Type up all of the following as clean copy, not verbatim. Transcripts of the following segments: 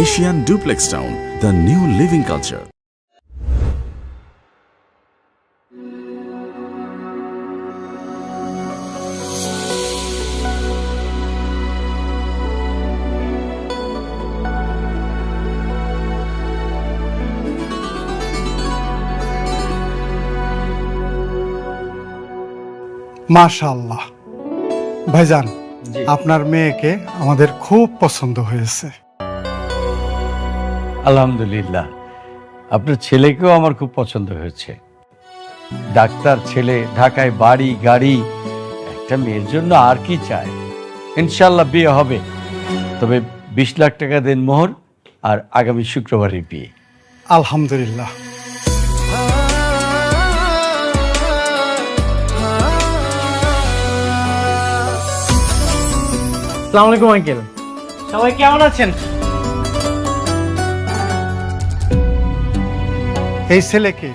Asian Duplex Town, the new living culture. মাশাআল্লাহ ভাইজান, আপনার মেয়েকে আমাদের খুব পছন্দ হয়েছে। আলহামদুলিল্লাহ, আপনার ছেলেকেও আমার খুব পছন্দ হয়েছে। ডাক্তার ছেলে, ঢাকায় বাড়ি গাড়ি, একটা মেয়ের জন্য আর কি চায়। ইনশাল্লাহ বিয়ে হবে, তবে 20 লাখ টাকা দেন মোহর, আর আগামী শুক্রবারে বিয়ে। আলহামদুলিল্লাহ। আসসালামু আলাইকুম আঙ্কেল, সবাই কেমন আছেন? এই ছেলেকে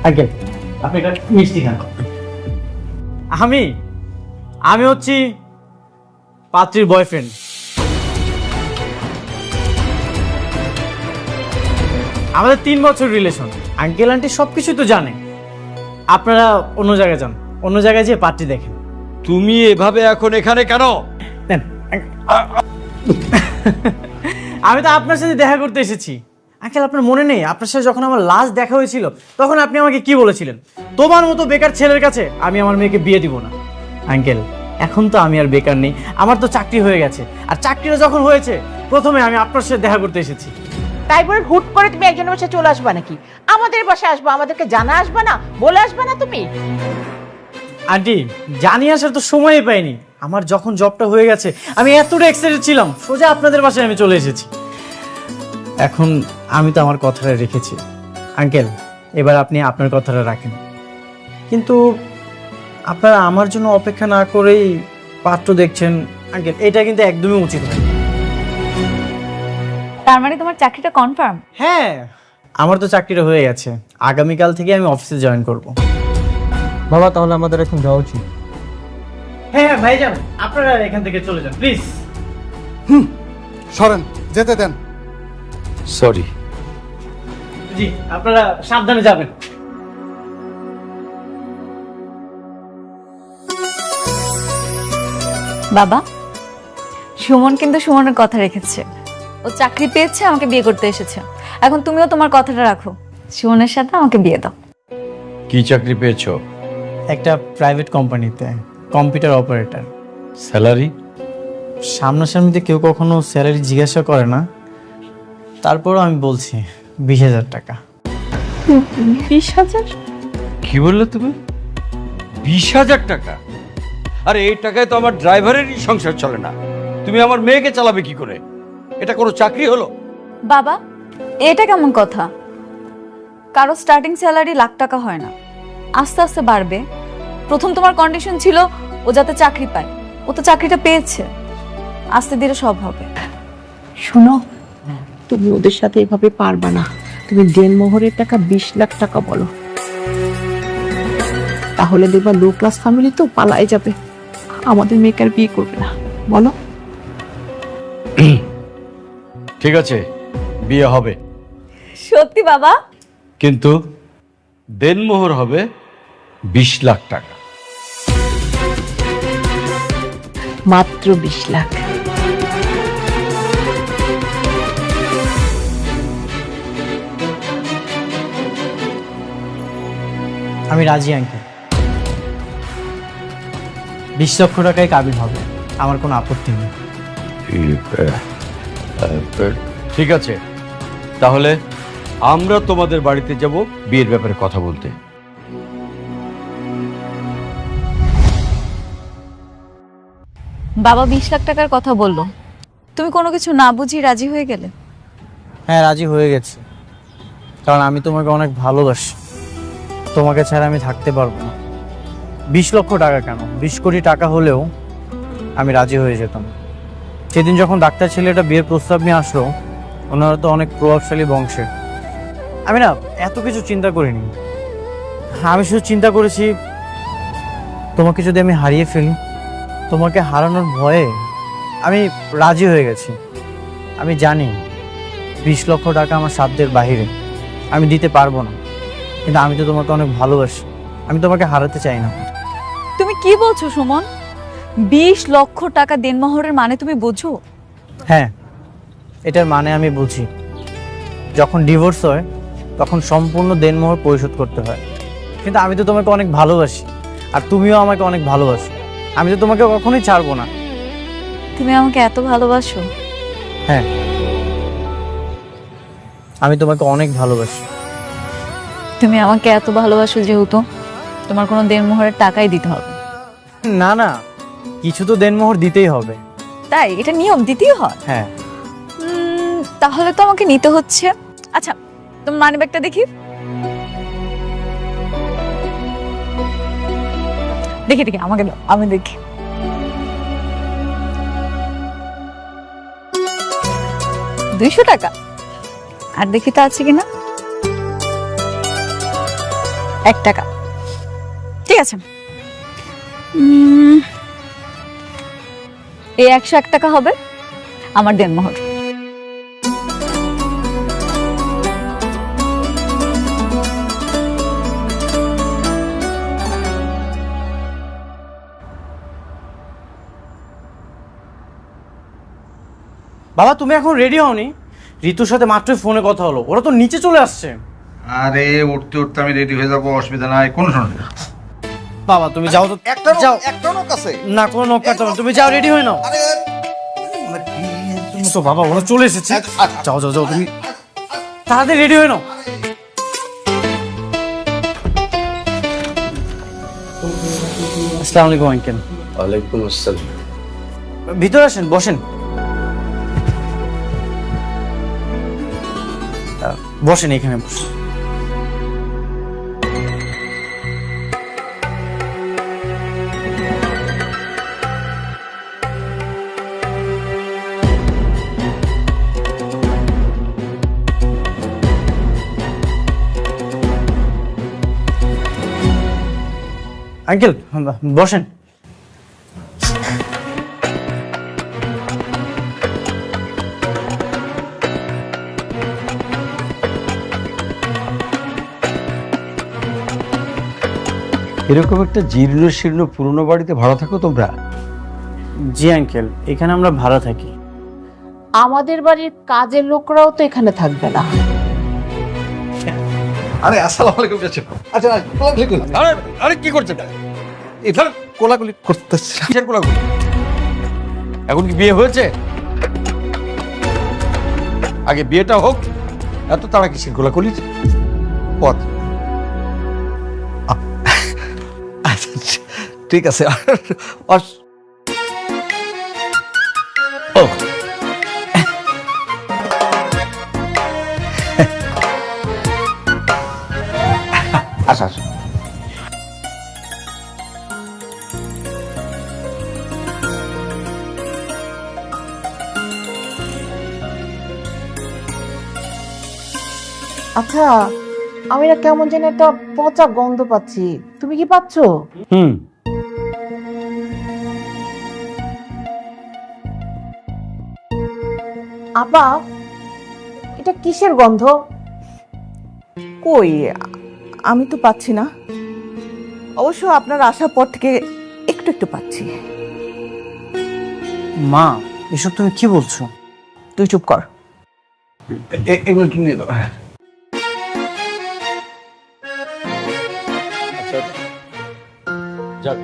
আঙ্কেল আপনি একটা মিষ্টি খান। আমি হচ্ছি পাত্রীর বয়ফ্রেন্ড। আমাদের 3 বছর রিলেশন। আঙ্কেল আন্টি সবকিছুই তো জানে। আপনারা অন্য জায়গায় যান, অন্য জায়গায় যেয়ে পার্টি দেখেন। তুমি এভাবে এখন এখানে কেন? আমি তো আপনার সাথে দেখা করতে এসেছি। আঙ্কেল আপনার মনে নেই আপনার সাথে যখন আমার লাস্ট দেখা হয়েছিল তখন আপনি আমাকে কি বলেছিলেন? তোমার মতো বেকার ছেলের কাছে আমি আমার মেয়েকে বিয়ে দিব না। আঙ্কেল এখন তো আমি আর বেকার নেই, আমার তো চাকরি হয়ে গেছে। আর চাকরিটা যখন হয়েছে প্রথমে আমি আপনার সাথে দেখা করতে এসেছি। তাই বলে হুট করে তুমি একজনের বাসায় চলে আসবা নাকি? আমাদের বাসায় আসবা, আমাদেরকে জানা আসবা না, বলে আসবা না তুমি? আন্টি জানিয়ে আসার তো সময়ই পাইনি। আমার যখন জবটা হয়ে গেছে আমি এতটা এক্সাইটেড ছিলাম, সোজা আপনাদের বাসায় আমি চলে এসেছি। এখন আমি তো আমার কথাটা রেখেছি। আঙ্কেল এবার আপনি আপনার কথাটা রাখেন। কিন্তু আপনারা আমার জন্য অপেক্ষা না করেই পাত্র দেখছেন, আঙ্কেল এটা কিন্তু একদমই উচিত নয়। তার মানে তোমার চাকরিটা কনফার্ম? হ্যাঁ, আমার তো চাকরিটা হয়ে গেছে। আগামীকাল থেকে আমি অফিসে জয়েন করব। বাবা তাহলে আমাদের এখন যাওয়া উচিত। হ্যাঁ ভাইজান, আপনারা এখান থেকে চলে যান প্লিজ। সরেন, যেতে দেন। সরি। জি আপনারা সাবধানে যাবেন। বাবা, সুমন কিন্তু সুমনের কথা রেখেছে। ও চাকরি পেয়েছে, আমাকে বিয়ে করতে এসেছে। এখন তুমিও তোমার কথাটা রাখো, সুমনের সাথে আমাকে বিয়ে দাও। কি চাকরি পেয়েছো? একটা প্রাইভেট কোম্পানিতে কম্পিউটার অপারেটর। স্যালারি? সামনাসামনিতে কেউ কখনো স্যালারি জিজ্ঞাসা করে না, তারপরও আমি বলছি 20,000 টাকা। 20,000? কি বললে তুমি? 20,000 টাকা? আরে এই টাকায় তো আমার ড্রাইভারেরই সংসার চলে না। তুমি আমার মেয়েকে চালাবে কি করে? এটা কোনো চাকরি হলো? বাবা এটা কেমন কথা? কারো স্টার্টিং স্যালারি লাখ টাকা হয় না, আস্তে আস্তে বাড়বে। প্রথম তোমার কন্ডিশন ছিল ও যাতে চাকরি পায়, ও তো চাকরিটা পেয়েছে, আস্তে ধীরে সব হবে। শোনো, তুমি ওদের সাথে এভাবে পারবা না। তুমি দেনমোহরের টাকা 20 লাখ টাকা বলো, তাহলে দেখবা লো ক্লাস ফ্যামিলি তো পালাই যাবে, আমাদের মেয়েকে আর বিয়ে করবে না। বলো। ঠিক আছে, বিয়ে হবে, সত্যি বাবা? কিন্তু দেনমোহর হবে 20 লাখ টাকা। মাত্র 20 লাখ। আমি রাজি আঙ্কেল, 20 লক্ষ টাকায় কাবিল হবে, আমার কোনো আপত্তি নেই। ঠিক আছে, তাহলে আমরা তোমাদের বাড়িতে যাব বিয়ের ব্যাপারে কথা বলতে। বাবা 20 লাখ টাকার কথা বললো, তুমি কোনো কিছু না বুঝি রাজি হয়ে গেলে? হ্যাঁ রাজি হয়ে গেছি, কারণ আমি তোমাকে অনেক ভালোবাসি। তোমাকে ছাড়া আমি থাকতে পারবো না। 20 লক্ষ টাকা কেন, 20 কোটি টাকা হলেও আমি রাজি হয়ে যেতাম। সেদিন যখন ডাক্তার ছেলেটা বিয়ের প্রস্তাব নিয়ে আসলো, ওনারা তো অনেক প্রভাবশালী বংশের, আমি না এত কিছু চিন্তা করিনি। আমি শুধু চিন্তা করেছি তোমাকে যদি আমি হারিয়ে ফেলি, তোমাকে হারানোর ভয়ে আমি রাজি হয়ে গেছি। আমি জানি 20 লক্ষ টাকা আমার সাধ্যের বাইরে, আমি দিতে পারবো না, কিন্তু আমি তো তোমাকে অনেক ভালোবাসি, আমি তোমাকে হারাতে চাই না। তুমি কি বলছো সুমন? 20 লক্ষ টাকা দেনমোহরের মানে তুমি বোঝো? হ্যাঁ, এটার মানে আমি বুঝি। যখন ডিভোর্স হয় তখন সম্পূর্ণ দেনমোহর পরিশোধ করতে হয়, কিন্তু আমি তো তোমাকে অনেক ভালোবাসি, আর তুমিও আমাকে অনেক ভালোবাসো, আমি তো তোমাকে কখনোই ছাড়বো না। তুমি আমাকে এত ভালোবাসো? হ্যাঁ, আমি তোমাকে অনেক ভালোবাসি। তুমি আমাকে এত ভালোবাসো যেহেতু তোমার কোনো দেনমোহরের টাকাই দিতে হবে? না না, কিছু তো দেনমোহর দিতেই হবে। তাই? এটা নিয়ম, দিতেই হয়? হ্যাঁ। তাহলে তো আমাকে নিতে হচ্ছে। আচ্ছা, তোমার মানি ব্যাগটা দেখি। দেখি দেখি, আমাকে দাও, আমি দেখি। $200? আর দেখি তো আছে কিনা। $1। ঠিক আছে, এই 101 টাকা হবে আমার দেনমোহর। বাবা, তুমি এখন রেডি হওনি? ঋতুর সাথে মাত্রই ফোনে কথা হলো, ওরা তো নিচে চলে আসছে। আরে উঠতে উঠতে আমি রেডি হয়ে যাবো, অসুবিধা নাই, কোনো সমস্যা নেই। বাবা তুমি যাও তো, যাও। একটা লোক আছে না, কোনো নক করতে হবে না, তুমি যাও, রেডি হয়ে নাও। তো বাবা, ওরা চলে এসেছে। যাও যাও যাও, তুমি তাড়াতাড়ি রেডি হয়ে নাও। আসসালামু আলাইকুম আঙ্কেল। ওয়ালাইকুম আসসালাম। ভিতরে আসেন, বসেন। বসেন, এখানে বসেন। আঙ্কেল বসেন। এরকম একটা জীর্ণ শীর্ণ পুরনো বাড়িতে ভাড়া থাকো তোমরা? জি আঙ্কেল, এখানে আমরা ভাড়া থাকি। আমাদের বাড়ির কাজের লোকরাও তো এখানে থাকবে না। আরে আসসালামু আলাইকুম চাচা। আচ্ছা না, কোলাকুলি করুন। আরে আরে কি করছেন? এখানে কোলাকুলি করতেছি। কিসের কোলাকুলি? এখন কি বিয়ে হয়েছে? আগে বিয়েটা হোক, এত তাড়া কিসের কোলাকুলি? পথ আচ্ছা ঠিক আছে। ও আচ্ছা আচ্ছা। আচ্ছা, আমি না কেমন যেন একটা পচা গন্ধ পাচ্ছি, তুমি কি পাচ্ছো? হুম, আপা, এটা কিসের গন্ধ? কই, আমি তো পাচ্ছি না। অবশ্য আপনার আসার পর থেকে একটু একটু পাচ্ছি। মা, এসব তুমি কি বলছো? তুই চুপ কর। এগুলো কি নিয়ে দাও। যাক,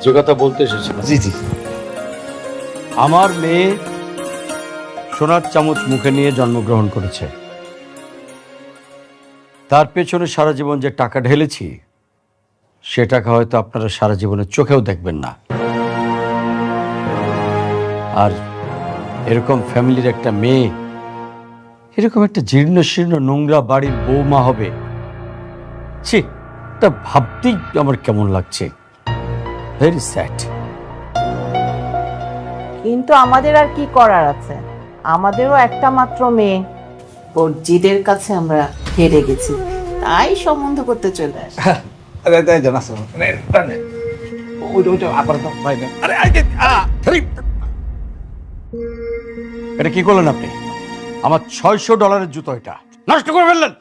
যে কথা বলতে এসেছিলাম, জি জি। আমার মেয়ে সোনার চামচ মুখে নিয়ে জন্মগ্রহণ করেছে। তার পেছনে সারা জীবন যে টাকা ঢেলেছি, সে টাকা হয়তো আপনারা সারা জীবনের চোখেও দেখবেন না। আর এরকম ফ্যামিলির একটা মেয়ে এরকম একটা জীর্ণ শীর্ণ নোংরা বাড়ির বৌমা হবে, ছি, তা ভাবতেই আমার কেমন লাগছে। Very sad. কিন্তু আমাদের আর কি করার আছে, আমাদেরও একটা মাত্র মেয়ে। ওর জিদের কাছে আমরা হেরে গেছি, তাই সম্বন্ধ করতে চলে আসি। আরে তাই জানাস ওইটা আবার ভাই। আরে আগে এটা কি করলেন আপনি? আমার $600 জুতো, এটা নষ্ট করে ফেললেন।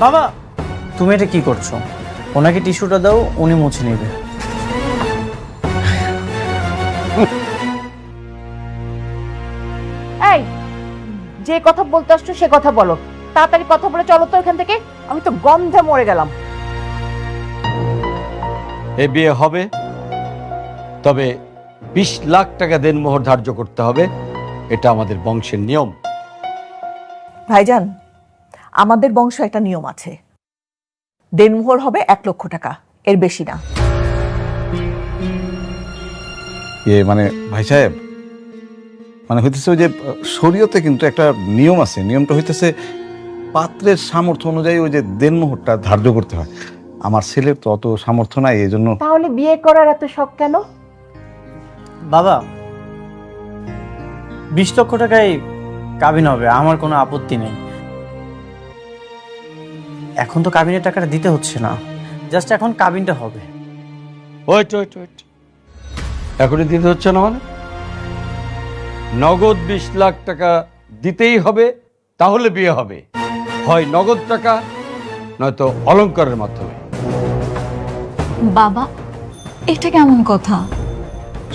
বাবা তুমি এটা কি করছো? ওনাকে টিস্যুটা দাও, উনি মুছে নেবে। এই, যে কথা বলতে আসছো সে কথা বলো, তাড়াতাড়ি কথা বলে চলো তো এখান থেকে, আমি তো গন্ধে মরে গেলাম। এ বিয়ে হবে, তবে 20 লাখ টাকা দেনমোহর ধার্য করতে হবে। এটা আমাদের বংশের নিয়ম। ভাইজান, আমাদের বংশ একটা নিয়ম আছে, দেনমোহর হবে 1 লক্ষ টাকা, এর বেশি না। মানে ভাই সাহেব, মানে হইতেছে ওই যে শরীয়তে কিন্তু একটা নিয়ম আছে, নিয়মটা হইতেছে পাত্রের সামর্থ্য অনুযায়ী ওই যে দেনমোহরটা ধার্য করতে হয়। আমার ছেলের তো অত সামর্থ্য নাই, এই জন্য। তাহলে বিয়ে করার এত শখ কেন? বাবা 20 লক্ষ টাকায় কাবিন হবে, আমার কোনো আপত্তি নেই। এখন তো কাবিনের টাকাটা দিতে হচ্ছে না, জাস্ট এখন কাবিনটা হবে। ওয়েট, এখনই দিতে হচ্ছে না মানে? নগদ 20 লাখ টাকা দিতেই হবে, তাহলে বিয়ে হবে। হয় নগদ টাকা, নয়তো অলংকারের মাধ্যমে। বাবা এটা কেমন কথা?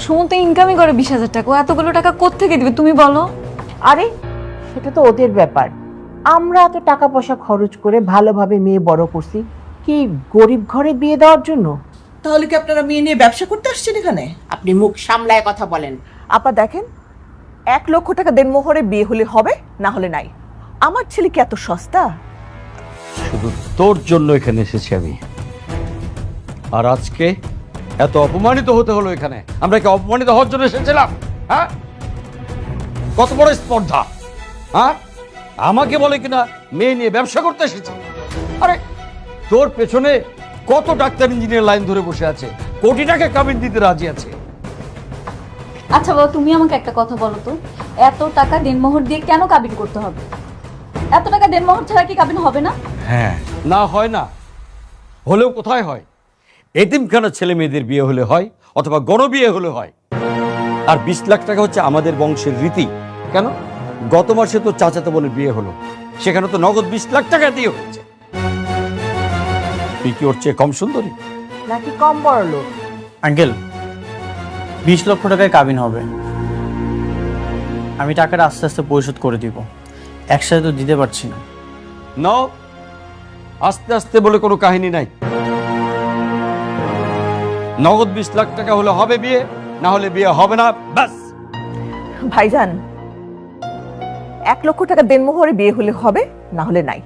সুমন তো ইনকামই করে 20,000 টাকা, ও এতগুলো টাকা কোত্থেকে দিবে তুমি বলো? আরে সেটা তো ওদের ব্যাপার, আমরা এত টাকা পয়সা খরচ করে ভালোভাবে মেয়ে বড় করছি কি গরিব ঘরে বিয়ে দেওয়ার জন্য? তাহলে কি আপনারা মেয়ে নিয়ে ব্যবসা করতে আসছেন এখানে? আপনি মুখ সামলায় কথা বলেন। আপা দেখেন, 1 লক্ষ টাকা দেনমোহরে বিয়ে হলে হবে, না হলে নাই। আমার ছেলে কি এত সস্তা? শুধু তোর জন্য এখানে এসেছি আমি, আর আজকে এত অপমানিত হতে হলো এখানে। আমরা কি অপমানিত হওয়ার জন্য এসেছিলাম? হ্যাঁ, কত বড় স্পর্ধা! হ্যাঁ, আমাকে বলে কিনা মেয়ে নিয়ে ব্যবসা করতে এসেছে। আরে তোর পেছনে কত ডাক্তার ইঞ্জিনিয়ার লাইন ধরে বসে আছে, কোটি টাকা কাবিন দিতে রাজি আছে। আচ্ছা বাবা, তুমি আমাকে একটা কথা বলো তো, এত টাকা দেনমোহর দিয়ে কেন কাবিন করতে হবে? এত টাকা দেনমোহর ছাড়া কি কাবিন হবে না? হ্যাঁ, না হয় না, হলেও কোথায় হয়? এতিমখানার ছেলে মেয়েদের বিয়ে হলে হয়, অথবা গণবিয়ে হলে হয়। আর 20 লাখ টাকা হচ্ছে আমাদের বংশের রীতি। কেন? গত মাসে তো চাচাতো বোনের বিয়ে হলো, সেখানে তো নগদ 20 লাখ টাকা দিয়ে হয়েছে। তুই কি ওর চেয়ে কম সুন্দরী নাকি কম বড় লোক? আঙ্কেল 20 লক্ষ টাকায় কাবিন হবে, আমি টাকাটা আস্তে আস্তে পরিশোধ করে দিব, একসাথে তো দিতে পারছি না। নাও, আস্তে আস্তে বলে কোনো কাহিনী নাই। নগদ 20 লাখ টাকা হলে হবে বিয়ে, না হলে বিয়ে হবে না, ব্যাস। ভাইজান, 1 লক্ষ টাকা দেনমোহরে বিয়ে হলে হবে, না হলে নাই।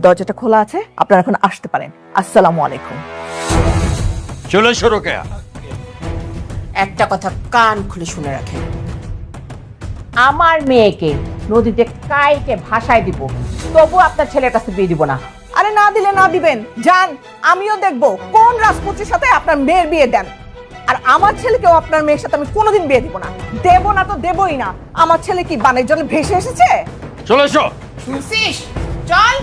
দরজাটা খোলা আছে, আপনারা এখন আসতে পারেন। আসসালামু আলাইকুম। চলে এসো রোকেয়া। একটা কথা কান খুলে শুনে রাখেন, আমার মেয়েকে নদীতে কাইকে ভাসায় দিব, তবু আপনার ছেলের কাছে বিয়ে দিব না। আরে না দিলে না দিবেন, যান, আমিও দেখবো কোন রাজপুত্রের সাথে আপনার মেয়ের বিয়ে দেন। আর আমার ছেলেকেও আপনার মেয়ের সাথে আমি কোনোদিন বিয়ে দিব না। দেব না তো দেবই না। আমার ছেলে কি বানের জলে ভেসে এসেছে? চলে এসো। শুনছিস? চল,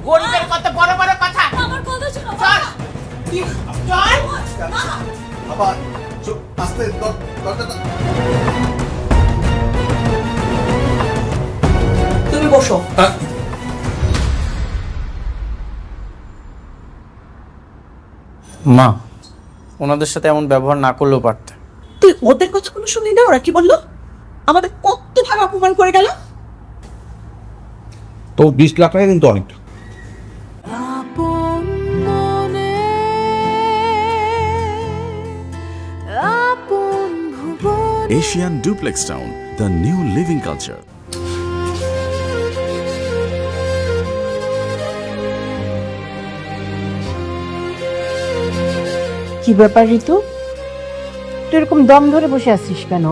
গরিবের কত বড় বড় কথা। আমার কথা শোনো চল, চল। বাবা আস্তে তুমি বসো। মা, ওনাদের সাথে এমন ব্যবহার না করলেও পারতে। তুই ওদের কথা কোনো শুনলি না? ওরা কি বললো? আমাদের কত ভাবে অপমান করে গেল। তো 20 লাখ টাকা কিন্তু অনেকটা। Asian Duplex Town, the new living culture. কি ব্যাপার ঋতু, তুই এরকম দম ধরে বসে আছিস কেন?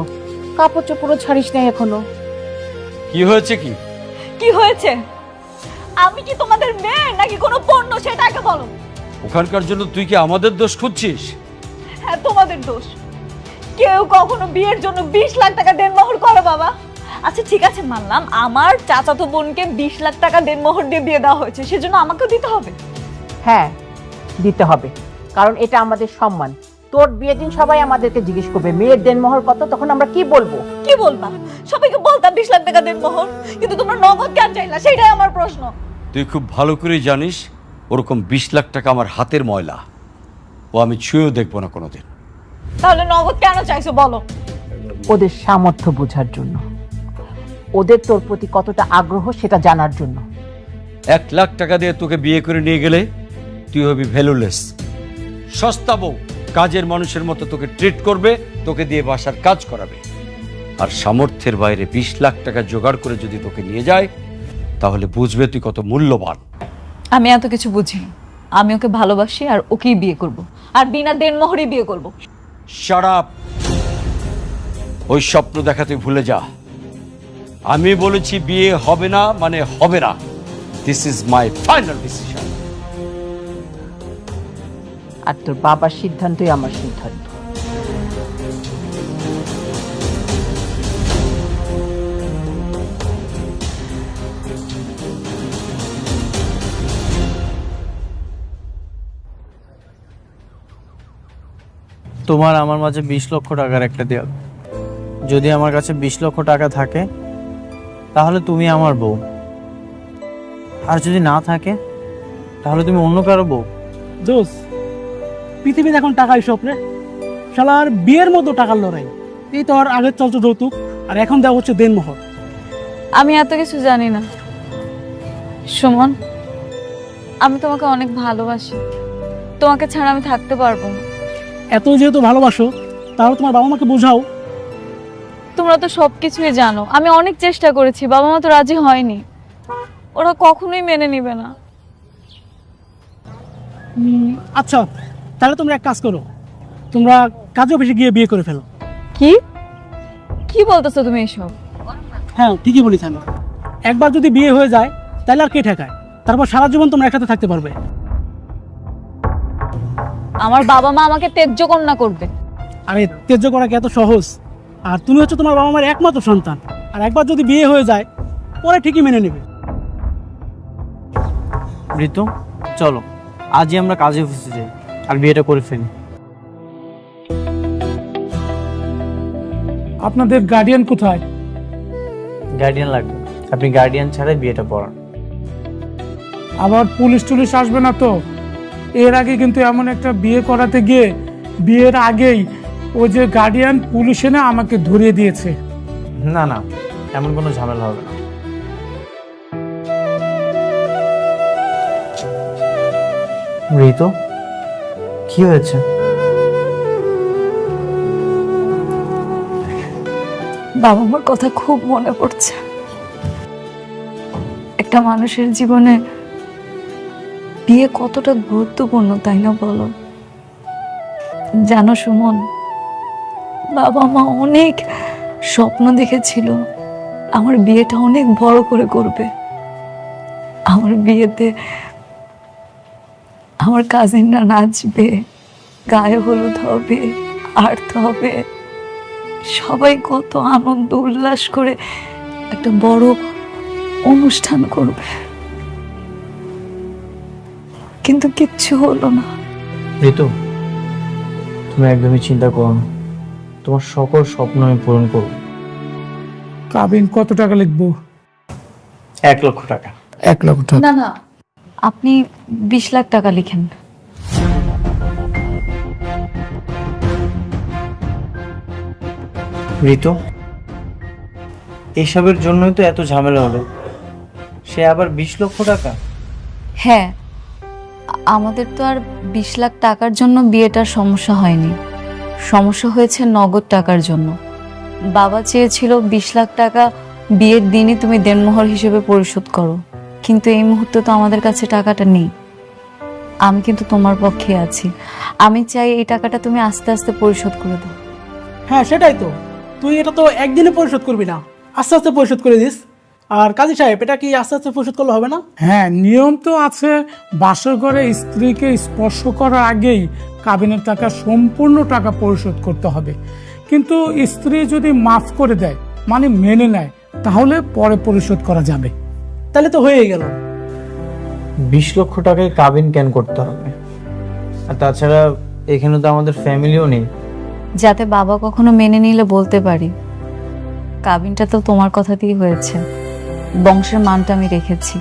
কাপড় চোপড়ও ছাড়িস নাই এখনো। কি হয়েছে? কি কি হয়েছে? আমি কি তোমাদের মেয়ে নাকি কোনো পণ্য, সেটা আগে বলো। ওখানকার জন্য তুই কি আমাদের দোষ খুঁজছিস? হ্যাঁ, তোমাদের দোষ। কেউ কখনো বিয়ের জন্য 20 লাখ টাকা দেনমোহর করে বাবা? আচ্ছা ঠিক আছে, মানলাম আমার চাচাতো বোনকে 20 লাখ টাকা দেনমোহর দিয়ে বিয়ে দেওয়া হয়েছে, সেজন্য আমাকেও দিতে হবে? হ্যাঁ, দিতে হবে, কারণ এটা আমাদের সম্মান। তোর বিয়ের দিন সবাই আমাদেরকে জিজ্ঞেস করবে মেয়ের দেনমোহর কত, তখন আমরা কি বলবো? কি বলবা? সবাইকে বলতাম 20 লাখ টাকা দেন মোহর, কিন্তু তোমরা নগদ কেন চাইলা সেটাই আমার প্রশ্ন। তুই খুব ভালো করেই জানিস ওরকম 20 লাখ টাকা আমার হাতের ময়লা, ও আমি ছুঁয়েও দেখবো না কোনোদিন। তাহলে নগদ কেন চাইছো বলো? ওদের সামর্থ্য বোঝার জন্য, ওদের তোর প্রতি কতটা আগ্রহ সেটা জানার জন্য। 1 লাখ টাকা দিয়ে তোকে বিয়ে করে নিয়ে গেলে তুই হবি ভ্যালুলেস, সস্তা বউ। কাজের মানুষের মতো তোকে ট্রিট করবে, তোকে দিয়ে বাসার কাজ করাবে। আর সামর্থ্যের বাইরে 20 লাখ টাকা জোগাড় করে যদি তোকে নিয়ে যায়, তাহলে বুঝবে তুই কত মূল্যবান। আমি এত কিছু বুঝি না। আমি ওকে ভালোবাসি আর ওকেই বিয়ে করব, আর বিনা দেনমোহরই বিয়ে করব। Shut up! ওই স্বপ্ন দেখা তুই ভুলে যা। আমি বলেছি বিয়ে হবে না মানে হবে না। This is my final decision. আর তোর বাবার সিদ্ধান্তই আমার সিদ্ধান্ত। তোমার আমার মাঝে 20 লক্ষ টাকার একটা দেয়াল। যদি আমার কাছে 20 লক্ষ টাকা থাকে তাহলে তুমি আমার বউ, আর যদি না থাকে তাহলে তুমি অন্য কারো বউ। দোষ, পৃথিবীতে এখন টাকাই স্বপ্নে, শালার বিয়ের মতো টাকার লড়াই। এই তো আর আগের চলতো যৌতুক, আর এখন দেওয়া হচ্ছে দেনমোহর। আমি এত কিছু জানি না সুমন, আমি তোমাকে অনেক ভালোবাসি। তোমাকে ছাড়া আমি থাকতে পারবো না। এত যেহেতু ভালোবাসো, তাহলে তোমার বাবা মাকে বোঝাও। তোমরা তো সবকিছুই জানো। আমি অনেক চেষ্টা করেছি, বাবা মা তো রাজি হয়নি। ওরা কখনোই মেনে নিবে না। আচ্ছা, তাহলে তোমরা এক কাজ করো, তোমরা কাজে অফিসে গিয়ে বিয়ে করে ফেলো। কি কি বলতেছো তুমি এসব? হ্যাঁ, ঠিকই বলেছি আমি। একবার যদি বিয়ে হয়ে যায় তাহলে আর কে ঠেকায়? তারপর সারা জীবন তোমরা একসাথে থাকতে পারবে। আমার বাবা মা আমাকে ত্যায্য কন্যা করবে। আরে ত্যায্য করা কি এত সহজ? আর তুমি হচ্ছে তোমার বাবা মায়ের একমাত্র সন্তান, আর একবার যদি বিয়ে হয়ে যায় পরে ঠিকই মেনে নেবে। ঋতু, চলো আজই আমরা কাজে অফিসে যাই আর বিয়েটা করে ফেলি। আপনাদের গার্ডিয়ান কোথায়? গার্ডিয়ান লাগবে, আপনি গার্ডিয়ান ছাড়াই বিয়েটা পড়ান। আবার পুলিশ টুলিশ আসবে না তো? এর আগে কিন্তু এমন একটা বিয়ে করাতে গিয়ে বিয়ের আগেই ওই যে গার্ডিয়ান পুলিশ এনে আমাকে ধরিয়ে দিয়েছে। না না, এমন কোনো ঝামেলা হবে না। ঋতু, কি হয়েছে? বাবা মার কথা খুব মনে পড়ছে। একটা মানুষের জীবনে বিয়ে কতটা গুরুত্বপূর্ণ, তাই না বলো? জানো সুমন, বাবা মা অনেক স্বপ্ন দেখেছিল আমার বিয়েটা অনেক বড় করে করবে। আমার বিয়েতে আমার কাজিনরা নাচবে, গায়ে হলুদ হবে, আর্ত হবে, সবাই কত আনন্দ উল্লাস করে একটা বড় অনুষ্ঠান করবে। কিন্তু কিচ্ছু হলো না। ঋতু, তুমি একদমই চিন্তা করো না, তোমার সকল স্বপ্ন আমি পূরণ করব। কাবিন কত টাকা লিখবো? 1 লক্ষ টাকা। 1 লক্ষ টাকা? না না, আপনি 20 লাখ টাকা লিখেন। ঋতু, এইসবের জন্যই তো এত ঝামেলা হলো। সে আবার 20 লক্ষ টাকা? হ্যাঁ, আমাদের তো আর 20 লাখ টাকার জন্য বিয়েটার সমস্যা হয়নি। সমস্যা হয়েছে নগদ টাকার জন্য। বাবা চেয়েছিল 20 লাখ টাকা বিয়ের দিনই তুমি দেনমোহর হিসেবে পরিশোধ করো, কিন্তু এই মুহূর্তে তো আমাদের কাছে টাকাটা নেই। আমি কিন্তু তোমার পক্ষে আছি। আমি চাই এই টাকাটা তুমি আস্তে আস্তে পরিশোধ করে দাও। হ্যাঁ, সেটাই তো। তুই এটা তো একদিনে পরিশোধ করবি না, আস্তে আস্তে পরিশোধ করে দিস। আর কাজী সাহেব, এটা কি আস্তে আস্তে পরিশোধ করলে হবে না? হ্যাঁ, নিয়ম তো আছে, বাসর ঘরে স্ত্রীকে স্পর্শ করার আগেই কাবিনের টাকা সম্পূর্ণ টাকা পরিশোধ করতে হবে। কিন্তু স্ত্রী যদি মাফ করে দেয়, মানে মেনে নেয়, তাহলে পরে পরিশোধ করা যাবে। তাহলে তো হয়ে গেল। 20 লক্ষ টাকায় কাবিন কেন করতে হবে? আর তাছাড়া এখানে তো আমাদের ফ্যামিলিও নেই। যাতে বাবা কখনো মেনে নিলে বলতে পারি কাবিনটা তো তোমার কথা দিয়ে হয়েছে, বংশের মানটা আমি রেখেছি।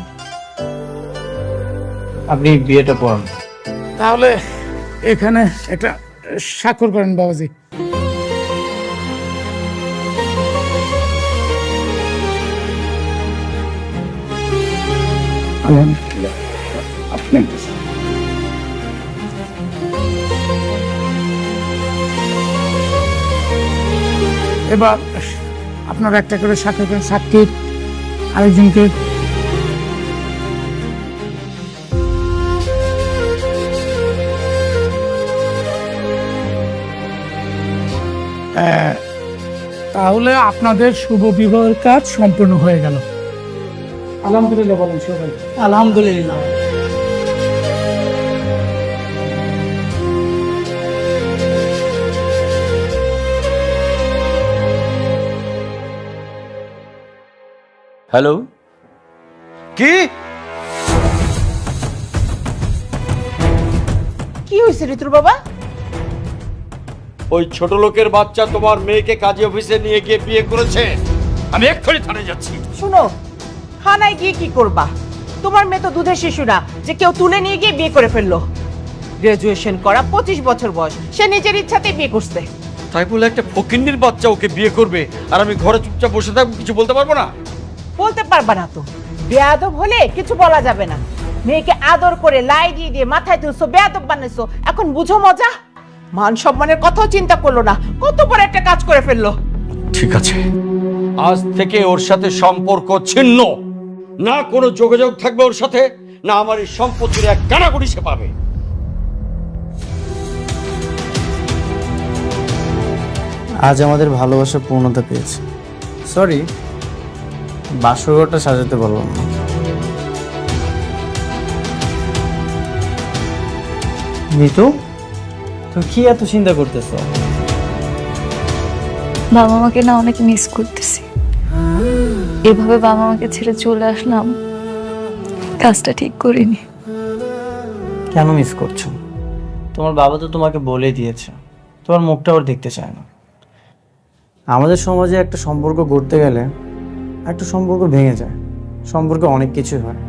আপনি বিয়েটা পড়ান। তাহলে এখানে একটা স্বাক্ষর করেন বাবাজি। আলহামদুলিল্লাহ। আপনি এবার আপনারা একটা করে স্বাক্ষর করেন, সাক্ষীর আরেকজনকে। তাহলে আপনাদের শুভ বিবাহের কাজ সম্পূর্ণ হয়ে গেল। আলহামদুলিল্লাহ বলেন সবাই। আলহামদুলিল্লাহ। হ্যালো, কি কি হয়েছে ঋতুর বাবা? ওই ছোট লোকের বাচ্চা তোমার মেয়েকে কাজী অফিসে নিয়ে গিয়ে বিয়ে করেছে। আমি এক্ষুনি থানায় যাচ্ছি। শুনো, থানায় গিয়ে কি করবা? তোমার মেয়ে তো দুধের শিশু না যে কেউ তুলে নিয়ে গিয়ে বিয়ে করে ফেললো। গ্রাজুয়েশন করা 25 বছর বয়স, সে নিজের ইচ্ছাতে বিয়ে করছে। তাই বলে একটা ফকিন্নির বাচ্চা ওকে বিয়ে করবে আর আমি ঘরে চুপচাপ বসে থাকবো, কিছু বলতে পারবো না? বলতে পারবা না তো, বেয়াদব হলে কিছু বলা যাবে না। মেয়েকে আদর করে লাই দিয়ে দিয়ে মাথায় তুলছো, বেয়াদব বানাইছো, এখন বুঝো মজা? মান সম্মানের কথাও চিন্তা করলো না, কত বড় একটা কাজ করে ফেললো। ঠিক আছে, আজ থেকে ওর সাথে সম্পর্ক ছিন্ন। না কোনো যোগাযোগ থাকবে ওর সাথে, না আমার এই সম্পত্তির এক কানাকড়ি সে পাবে। আজ আমাদের ভালোবাসা পূর্ণতা পেয়েছে। সরি, বাসরঘরটা সাজাতে পারলাম না। মিতু, তুমি কি এত চিন্তা করতেছো? বাবা মাকে না অনেক মিস করতেছি। এভাবে বাবা মাকে ছেড়ে চলে আসলাম, কাজটা ঠিক করিনি। কেন মিস করছো? তোমার বাবা তো তোমাকে বলে দিয়েছে, তোমার মুখটা ওর দেখতে চায় না। আমাদের সমাজে একটা সম্পর্ক গড়তে গেলে একটা সম্পর্ক ভেঙে যায়, সম্পর্কে অনেক কিছু হয়।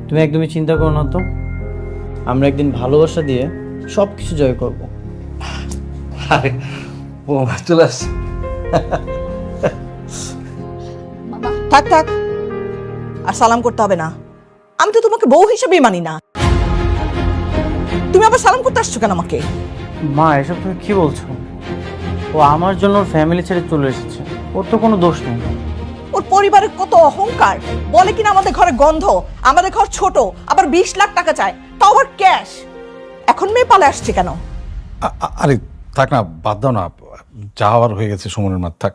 তুমি একদমই চিন্তা করো না তো, আমরা একদিন ভালোবাসা দিয়ে সব কিছু জয় করব। আরে বৌমা চলে আসছে। থাক থাক, আর সালাম করতে হবে না। আমি তো তোমাকে বউ হিসেবেই মানি না। তুমি আবার সালাম করতে আসছো কেন আমাকে? মা, এসব তুমি কি বলছো? ও আমার জন্য ওর ফ্যামিলি ছেড়ে চলে এসেছে, ওর তো কোনো দোষ নেই। ওর পরিবারের কত অহংকার, বলে কিনা আমাদের ঘরে গন্ধ, আমাদের ঘর ছোট, আবার 20 লাখ টাকা চায়, তাও আবার ক্যাশ। এখন মেয়ে পালে আসছে কেন? আরে থাক না, বাদ দাও না, যা হওয়ার হয়ে গেছে সময়ের মাঠ, থাক।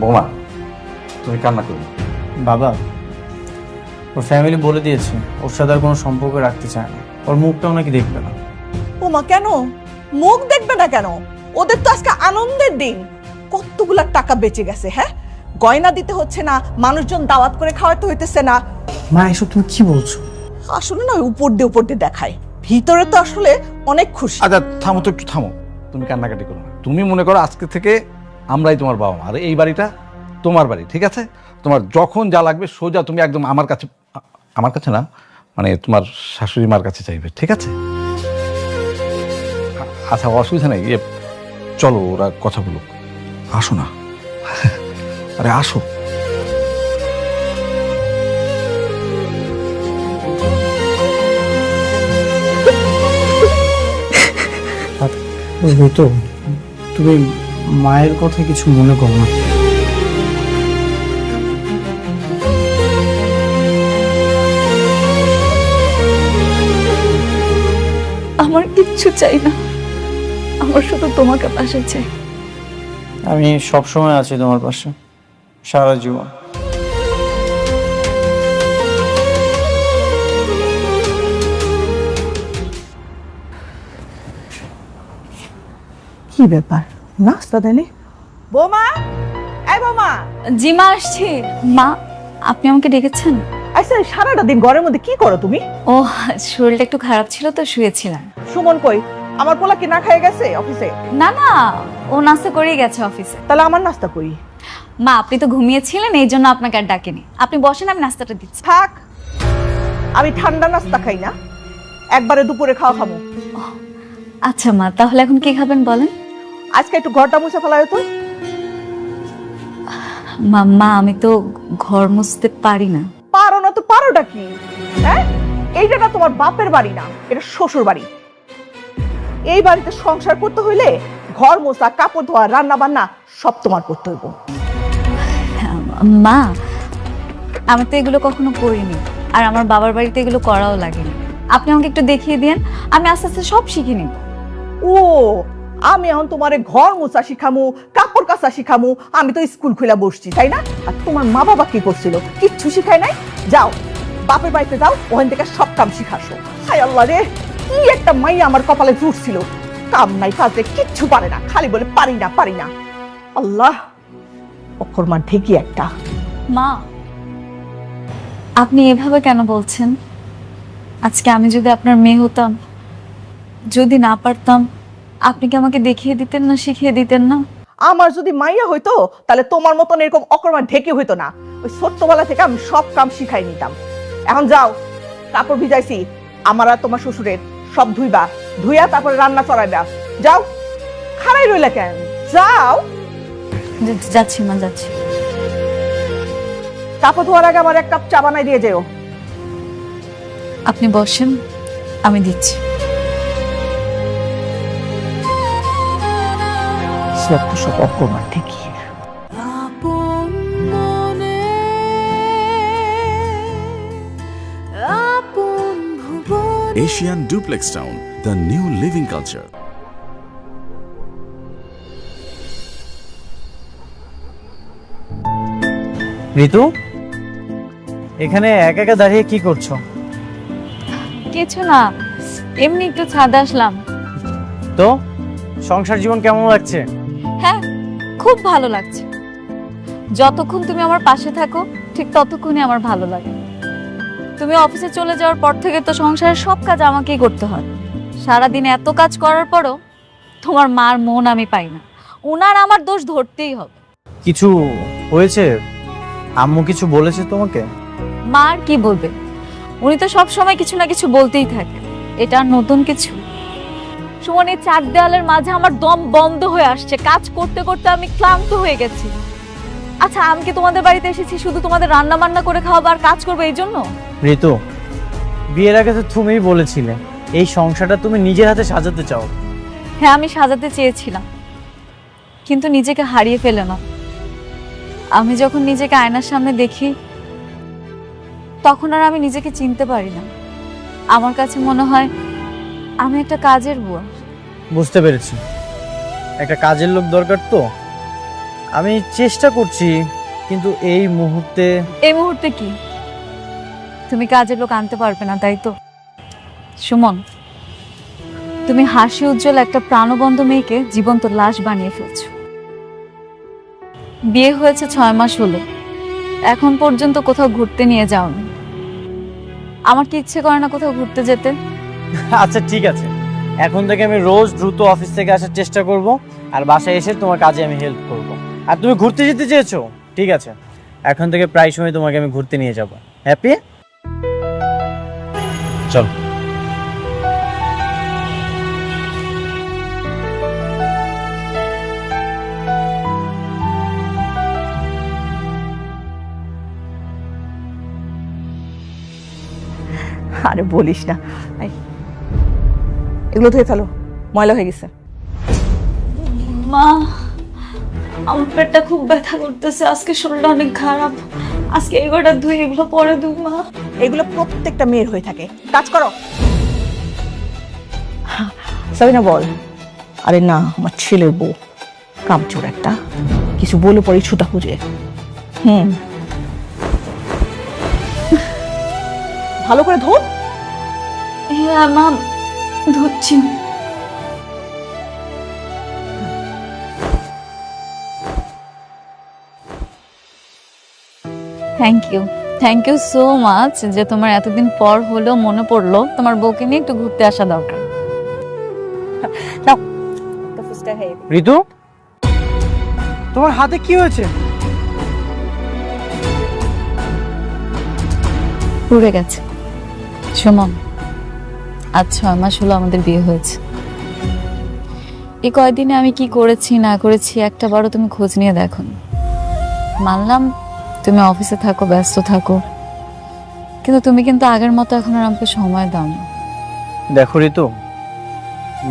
বৌমা তুমি কান্না করো। বাবা, ওর ফ্যামিলি বলে দিয়েছে ওর সাথে আর কোনো সম্পর্ক রাখতে চায় না, ওর মুখটাও নাকি দেখবে না। ও মা, কেন মুখ দেখবে না কেন? ওদের তো আজকে আনন্দের দিন, কতগুলা টাকা বেঁচে গেছে। হ্যাঁ, গয়না দিতে হচ্ছে না, মানুষজন দাওয়াত করে খাওয়াতে হইতেছে না। মা, এসব তুমি কি বলছো? আসলে না, উপর দিয়ে দেখায়, ভিতরে তো আসলে অনেক খুশি। আচ্ছা থামো তো, একটু থামো, তুমি কান্নাকাটি করো না। তুমি মনে করো আজকে থেকে আমরাই তোমার বাবা মা, আর এই বাড়িটা তোমার বাড়ি, ঠিক আছে? তোমার যখন যা লাগবে সোজা তুমি একদম আমার কাছে না, মানে তোমার শাশুড়ি মার কাছে চাইবে, ঠিক আছে? আচ্ছা অসুবিধা নেই, চলো ওরা কথা বলুক। আসো না, আরে আসো। তো তুমি মায়ের কথা কিছু মনে করো না। আমার কিচ্ছু চাই না, আমার শুধু তোমাকে পাশে চাই। আমি সব সময় আছি তোমার পাশে, সারা জীবন। কি ব্যাপার, নাস্তা দেনি? বৌমা, এই বৌমা। জি মা, আসছি। মা, আপনি আমাকে ডেকেছেন? আচ্ছা সারাটা দিন ঘরের মধ্যে কি করো তুমি? ও শরীরটা একটু খারাপ ছিল তো শুয়েছিলাম। সুমন কই? আমার পোলা কি না খেয়ে গেছে অফিসে? না না, ও নাস্তা করেই গেছে অফিসে। তাহলে আমার নাস্তা করি। মা আপনি তো ঘুমিয়েছিলেন, এই জন্য আপনাকে আর ডাকেনি। আপনি বসেন, আমি নাস্তাটা দিচ্ছি। থাক, আমি ঠান্ডা নাস্তা খাই না, একবারে দুপুরে খাওয়া খাবো। আচ্ছা মা, তাহলে এখন কি খাবেন বলেন? আজকে একটু ঘরটা মুছে ফেলা হতো। মা আমি তো ঘর মুছতে পারি না। পারো না তো পারোটা কি? হ্যাঁ, এইটা না তোমার বাপের বাড়ি না, এটা শ্বশুর বাড়ি। এই বাড়িতে সংসার করতে হইলে ঘর মোছা, কাপড় ধোয়া, রান্না বান্না সব তোমার করতে হইব। মা আমি তো এগুলো কখনো করিনি, আর আমার বাবার বাড়িতে এগুলো করাও লাগেনি। আপনি আমাকে একটু দেখিয়ে দিন, আমি আস্তে আস্তে সব শিখে নিব। ও, আমি এখন তোমারে ঘর মোছা শিখামু, কাপড় কাচা শিখামু। আমি তো স্কুল খুলে বসছি, তাই না? আর তোমার মা বাবা কি করছিল? কিচ্ছু শিখায় নাই। যাও বাপের বাড়িতে যাও, ওখান থেকে সব কাম শিখাসো। হায় আল্লাহ রে, কি একটা মাইয়া আমার কপালে জুটছিল। কাম নাই কাজে কিচ্ছু পারে না, খালি বলে পারি না পারি না। আল্লাহ, অকর্মা ঢেকি একটা। মা আপনি এভাবে কেন বলছেন? আজকে আমি যদি আপনার মেয়ে হতাম, যদি না পারতাম, আপনি কি আমাকে দেখিয়ে দিতেন না, শিখিয়ে দিতেন না? আমার যদি মাইয়া হইতো তাহলে তোমার মতন এরকম অকর্মা ঢেকে হইতো না। ওই ছোট্টবেলা থেকে আমি সব কাম শিখাই নিতাম। এখন যাও, কাপড় ভিজাইছি আমার আর তোমার শ্বশুরের, সব ধুইবা, ধুইয়া তারপরে রান্না চড়াইবা। যাও, খাড়াই রইলা কেন? যাও। যাচ্ছি মা, যাচ্ছি। কাপড় ধোয়ার আগে আমার এক কাপ চা বানাই দিয়ে যেও। আপনি বসেন, আমি দিচ্ছি। সব অকর্মা ঠিকই। Asian Duplex Town, the new living culture. ঋতু, এখানে একা একা দাঁড়িয়ে কি করছো? কিছু না, এমনি একটু ছাদে আসলাম। তো সংসার জীবন কেমন লাগছে? হ্যাঁ, খুব ভালো লাগছে। যতক্ষণ তুমি আমার পাশে থাকো ঠিক ততক্ষণই আমার ভালো লাগে। তুমি অফিসে চলে যাওয়ার পর থেকে তো সংসারের সব কাজ আমাকেই করতে হয়। সারাদিন এত কাজ করার পরও তোমার মার মন আমি পাই না। ওনার আমার দোষ ধরতেই হবে। কিছু হয়েছে? আম্মু কিছু বলেছে তোমাকে? মার কি বলবে, উনি তো সব সময় কিছু না কিছু বলতেই থাকে। এটা আর নতুন কিছু? সুমন, এই চার দেওয়ালের মাঝে আমার দম বন্ধ হয়ে আসছে। কাজ করতে করতে আমি ক্লান্ত হয়ে গেছি। আচ্ছা, আমি কি তোমাদের বাড়িতে এসেছি শুধু তোমাদের রান্না বান্না করে খাওয়াবো আর কাজ করবো এই জন্য? ঋতু, বিয়ের আগে তো তুমিই বলেছিলে এই সংসারটা তুমি নিজের হাতে সাজাতে চাও। হ্যাঁ, আমি সাজাতে চেয়েছিলাম, কিন্তু নিজেকে হারিয়ে ফেলে না। আমি যখন নিজেকে আয়নার সামনে দেখি তখন আর আমি নিজেকে চিনতে পারি না। আমার কাছে মনে হয় আমি একটা কাজের বুয়া। বুঝতে পেরেছি, একটা কাজের লোক দরকার। তো আমি চেষ্টা করছি, কিন্তু এই মুহূর্তে কি তুমি কাজের লোক আনতে পারবে না, তাই তো? সুমন, তুমি হাসি উজ্জ্বল একটা প্রাণবন্ত মেয়েকে জীবন্ত লাশ বানিয়ে ফেলছো। বিয়ে হয়েছে 6 মাস হলো, এখন পর্যন্ত কোথাও ঘুরতে নিয়ে যাওনি। আমার কি ইচ্ছে করে না কোথাও ঘুরতে যেতে? আচ্ছা ঠিক আছে, এখন থেকে আমি রোজ দ্রুত অফিস থেকে আসার চেষ্টা করব, আর বাসায় এসে তোমার কাজে আমি হেল্প করব। আর তুমি ঘুরতে যেতে চেয়েছো, ঠিক আছে, এখন থেকে প্রায় সময় তোমাকে আমি ঘুরতে নিয়ে যাব। হ্যাপি? চল। আরে বলিস না, এগুলো ধুয়ে ফেলো, ময়লা হয়ে গেছে। মা, আমার পেটটা খুব ব্যথা করতেছে, আজকে শরীরটা অনেক খারাপ। আজকে এগুলোটা ধুই, এগুলো পরে ধুই। মা, এগুলো প্রত্যেকটা মেয়ের হয়ে থাকে, কাজ করো। সাবিনা বল। আরে না, আমার ছেলের বউ কামচোর একটা, কিছু বলে পরে ছুতা খুঁজে। ভালো করে ধো। হ্যাঁ মা, ধুচ্ছি। Thank you. Thank you so much যে তোমার এতদিন পর হলেও মনে পড়লো তোমার বউকে নিয়ে একটু ঘুরতে আসা দরকার। ঋতু, তোমার হাতে কি হয়েছে? পুড়ে গেছে। সুমন, আজ 6 মাস হলো আমাদের বিয়ে হয়েছে। এই কয়দিনে আমি কি করেছি না করেছি একটা বারও তুমি খোঁজ নিয়ে দেখো। মানলাম তুমি অফিসে থাকো, ব্যস্ত থাকো, কিন্তু তুমি কিন্তু আগের মতো এখন আর আমাকে সময় দাও না। দেখো ঋতু,